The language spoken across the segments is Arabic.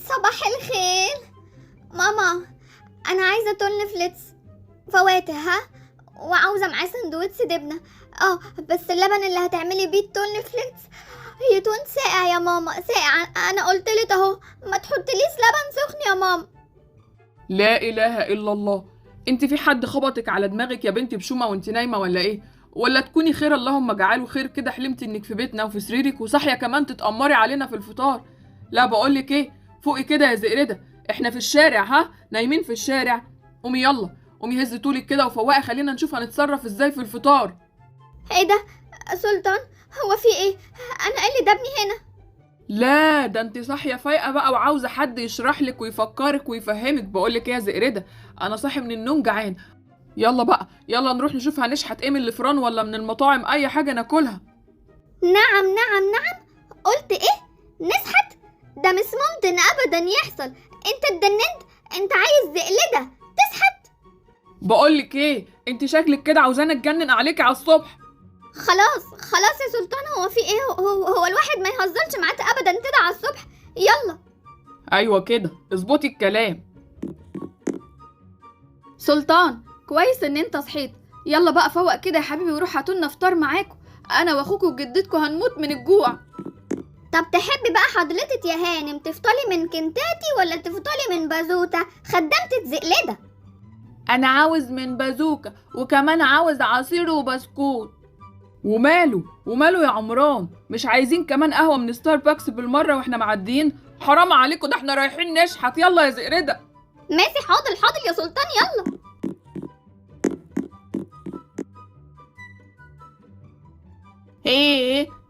صباح الخير ماما. انا عايزه تون فليتس فواكه، ها، وعاوزه معاه سندوتش جبنه. بس اللبن اللي هتعملي بيه التون فليتس يكون ساقع يا ماما، ساقع. انا قلتلك اهو ما تحطليش لبن سخن يا ماما. لا اله الا الله، انت في حد خبطك على دماغك يا بنتي بشومه وانت نايمه ولا ايه؟ ولا تكوني خير اللهم اجعله خير كده، حلمتي انك في بيتنا وفي سريرك وصاحيه كمان تتأمري علينا في الفطار؟ لا بقولك ايه، فوقي كده يا زئردة، احنا في الشارع، ها، نايمين في الشارع. قومي يلا، قومي هزي طولك كده وفوقي، خلينا نشوف هنتصرف ازاي في الفطار. ايه ده سلطان؟ هو في ايه؟ انا ايه اللي جابني هنا؟ لا ده انت صاحيه فايقه بقى وعاوزه حد يشرح لك ويفكرك ويفهمك. بقولك ايه يا زئردة، انا صاحي من النوم جعان. يلا بقى، يلا نروح نشوف هنشحت ايه من الفران ولا من المطاعم، اي حاجه ناكلها. نعم نعم نعم، قلت ايه؟ نسحت؟ ده مش ممكن ابدا يحصل. انت اتجننت؟ انت عايز زقلده تسحت؟ بقولك ايه، انت شكلك كده عاوزاني اتجنن عليكي على الصبح. خلاص خلاص يا سلطان، هو في ايه؟ هو الواحد ما يهزرش معاك ابدا كده على الصبح. يلا. ايوه كده، اظبطي الكلام. سلطان، كويس ان انت صحيت. يلا بقى فوق كده يا حبيبي وروح هاتولنا فطار معاكم. انا واخوكوا وجدتكوا هنموت من الجوع. طب تحبي بقى حضرتك يا هانم تفطري من كنتاكي ولا تفطري من بازوتا خدامة الزقلده؟ انا عاوز من بازوكا، وكمان عاوز عصير وبسكوت. وماله يا عمران، مش عايزين كمان قهوه من ستاربكس بالمره واحنا معديين؟ حرام عليكم، ده احنا رايحين نشحت. يلا يا زئردة. ماشي، حاضر يا سلطان، يلا.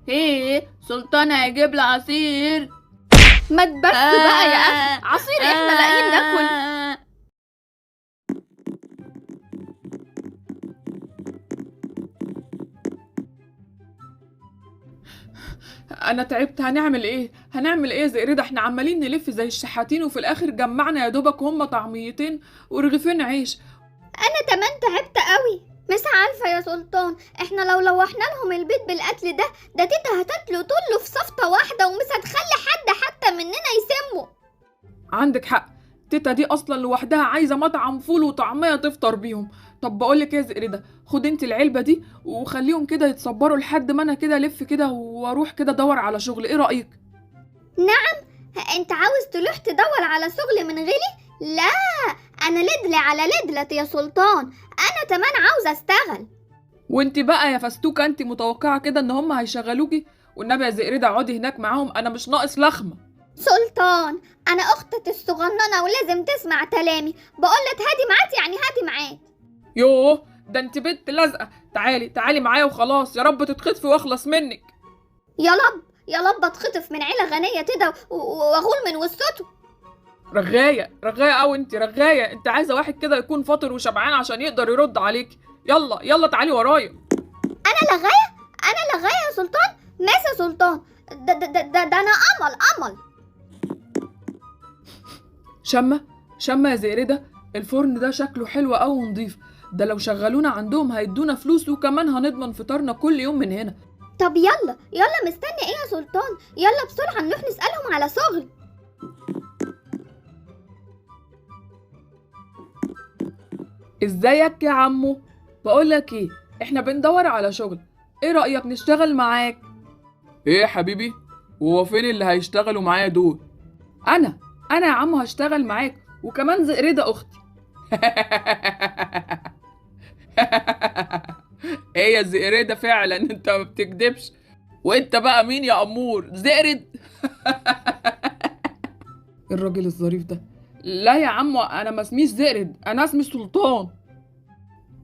ايه سلطان هيجيب لي عصير. ما تبس بقى يا اخي، عصير احنا لاقيين ناكل. انا تعبت. هنعمل ايه يا زئردة؟ احنا عمالين نلف زي الشحاتين وفي الاخر جمعنا يا دوبك هم طعميتين ورغيفين عيش. انا كمان تعبت قوي. مش عارفه يا سلطان، احنا لو لوحنا لهم البيت بالاكل ده تيتا هتاكلوا طله في صفطه واحده ومش هتخلي حتى مننا يسموا. عندك حق، تيتا دي اصلا لوحدها عايزه مطعم فول وطعميه تفطر بيهم. طب بقولك يا زئردة، خد انت العلبه دي وخليهم كده يتصبروا لحد ما انا كده الف كده واروح كده ادور على شغل. ايه رايك؟ نعم، انت عاوز تروح تدور على شغل من غيري؟ لا، انا لدلة على لدلة يا سلطان، انا كمان عاوزه اشتغل. وانت بقى يا فستوكه، انت متوقعه كده ان هم هيشغلوكي؟ والنبي يا زئردة اقعدي هناك معاهم، انا مش ناقص لخمه. سلطان، انا اختك الصغننه ولازم تسمع كلامي. بقولك هادي معاك يعني هادي معاك. يوه، ده انت بنت لازقه. تعالي معايا وخلاص، يا رب تتخطفي واخلص منك. يا لب اتخطف من عيله غنيه كده واغول من وسطه. رغايه قوي، انت رغايه. انت عايزه واحد كده يكون فاطر وشبعان عشان يقدر يرد عليك. يلا تعالي ورايا. انا لغايه يا سلطان. ماشي يا سلطان، ده انا امل. شمة يا زئردة، الفرن ده شكله حلو قوي ونضيف. ده لو شغلونا عندهم هيدونا فلوس وكمان هنضمن فطارنا كل يوم من هنا. طب يلا مستني ايه يا سلطان؟ يلا بسرعه نروح نسالهم على شغل. ازيك يا عمو؟ بقولك ايه، احنا بندور على شغل، ايه رأيك نشتغل معاك؟ ايه يا حبيبي، وهو فين اللي هيشتغلوا معايا دول؟ انا يا عمو هشتغل معاك، وكمان زئردة اختي. ايه يا زئردة، فعلا انت ما بتكدبش. وانت بقى مين يا امور، زئرد؟ الراجل الظريف ده. لا يا عمو، انا ما اسميش زئرد، انا اسمي سلطان.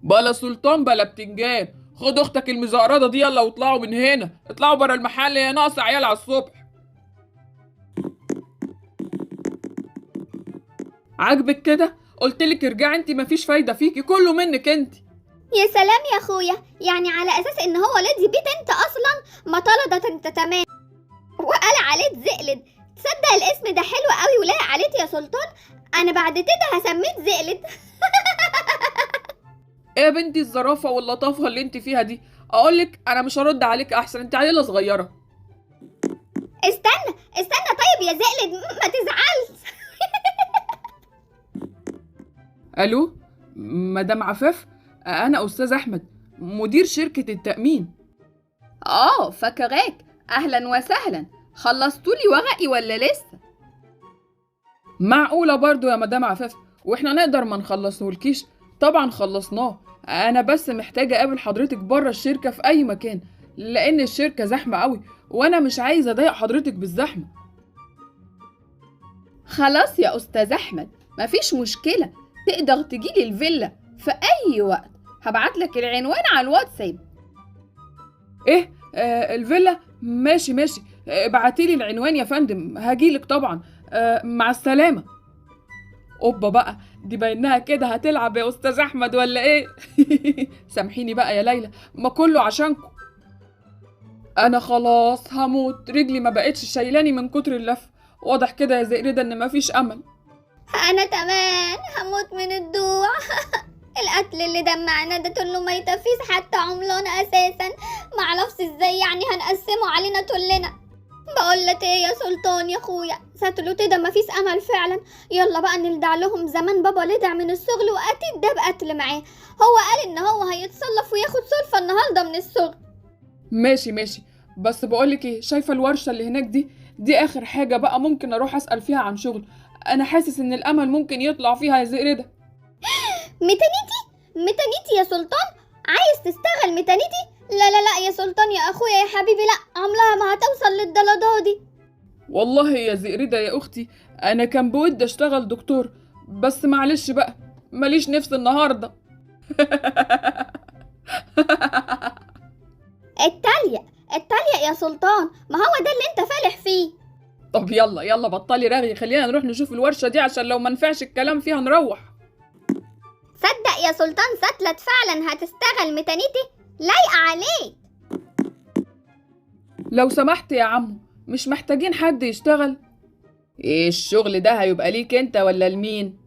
بلا سلطان بلا بتنجان. خد اختك المزقرده دي يلا واطلعوا من هنا، اطلعوا برا المحل، يا ناقصه عيال على الصبح. عاجبك كده؟ قلتلك ارجعي انت، مفيش فايده فيكي، كله منك انت. يا سلام يا اخويا، يعني على اساس ان هو لدي بيت انت اصلا ما طردت انت تمام وقال عليك زقلد. تصدق الاسم ده حلو قوي ولايق عليك يا سلطان. انا بعد كده هسميك زقلد. ايه يا بنتي الظرافه واللطافه اللي انت فيها دي؟ اقولك انا مش هرد عليك احسن، انت عيله صغيره. استنى طيب يا زقلد، ما تزعلش. الو مدام عفاف، انا استاذ احمد مدير شركة التأمين. فاكراك، اهلا وسهلا. خلصتولي ورقي ولا لسه؟ معقولة برضو يا مدام عفاف، واحنا نقدر ما نخلصهولكيش؟ طبعا خلصناه. انا بس محتاجة اقابل حضرتك بره الشركة في اي مكان، لان الشركة زحمة قوي وانا مش عايزة اضايق حضرتك بالزحمة. خلاص يا استاذ احمد، مفيش مشكلة، تقدر تجيلي الفيلا في اي وقت. هبعتلك العنوان على الواتساب. ايه الفيلا؟ ماشي ابعتيلي العنوان يا فندم، هجيلك طبعا. مع السلامة. اوبا بقى، دي بينها كده هتلعب يا استاذ احمد ولا ايه؟ سامحيني بقى يا ليلى، ما كله عشانكم. انا خلاص هموت، رجلي ما بقتش شايلاني من كتر اللف. واضح كده يا زئردة ان مفيش امل. انا كمان هموت من الجوع. القتل اللي دمعنا ده كله ما يكفيش حتى عملان اساسا. معرفش ازاي يعني هنقسمه علينا كلنا. بقول لك ايه يا سلطان يا اخويا، ستلو كده مفيش امل فعلا. يلا بقى نلدع لهم. زمان بابا لدع من الشغل واكيد ده بقتل معاه. هو قال ان هو هيتصلف وياخد سلفة النهارده من الشغل. ماشي بس بقولك ايه، شايفة الورشة اللي هناك دي اخر حاجة بقى ممكن اروح اسأل فيها عن شغل. انا حاسس ان الامل ممكن يطلع فيها يا زئردة. ميتانيتي يا سلطان؟ عايز تشتغل ميتانيتي؟ لا يا سلطان يا اخويا يا حبيبي، لا، عمرها ما هتوصل للدرجة دي. والله يا زئردة يا اختي، انا كان بودي اشتغل دكتور، بس معلش بقى ماليش نفس النهاردة. التالية يا سلطان، ما هو ده اللي انت فالح فيه. طب يلا بطلي رغي، خلينا نروح نشوف الورشة دي عشان لو منفعش الكلام فيها نروح. صدق يا سلطان، ستلت فعلا هتشتغل ميتانيتي، لايقة عليك. لو سمحت يا عمو، مش محتاجين حد يشتغل؟ ايه الشغل ده هيبقى ليك انت ولا لمين؟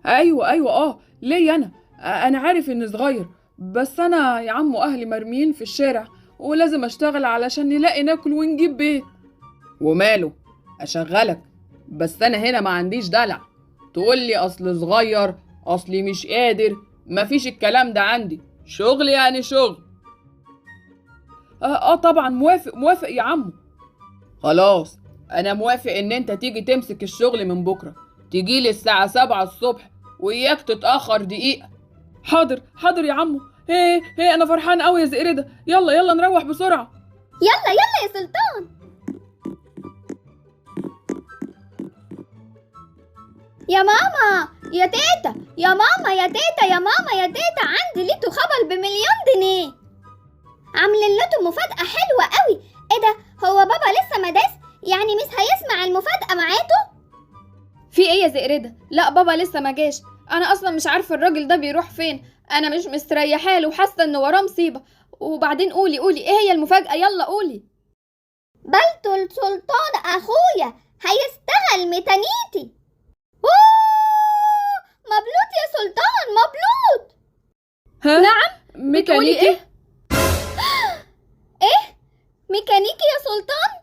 ايوه ليه انا عارف اني صغير، بس انا يا عمو اهلي مرميين في الشارع ولازم اشتغل علشان نلاقي ناكل ونجيب بيت. وماله، اشغلك، بس انا هنا ما عنديش دلع تقولي اصل صغير، اصلي مش قادر، مفيش الكلام ده عندي. شغل يعني شغل. طبعا موافق يا عمو. خلاص انا موافق ان انت تيجي تمسك الشغل من بكرة، تجيلي الساعة 7 الصبح، وإياك تتأخر دقيقة. حاضر يا عمو. هي انا فرحان قوي يا زئردة، يلا نروح بسرعة. يلا يا سلطان. يا ماما يا تيتا، يا ماما يا تيتا، يا ماما يا تيتا، عندي ليتو خبر ب1,000,000 جنيه. عاملين لكم مفاجأة حلوة قوي. ايه ده، هو بابا لسه ما داس؟ يعني مش هيسمع المفاجأة معاكم؟ في ايه يا زئردة؟ لا بابا لسه ما جاش. انا اصلا مش عارفه الراجل ده بيروح فين. انا مش مستريحه له وحاسه ان وراه مصيبه. وبعدين قولي ايه هي المفاجاه؟ يلا قولي. بلتو السلطان اخويا هيشتغل ميتانيتي. مبلوط يا سلطان، مبلوط. ها؟ نعم، بتقولي ايه؟ ايه ميكانيكي يا سلطان؟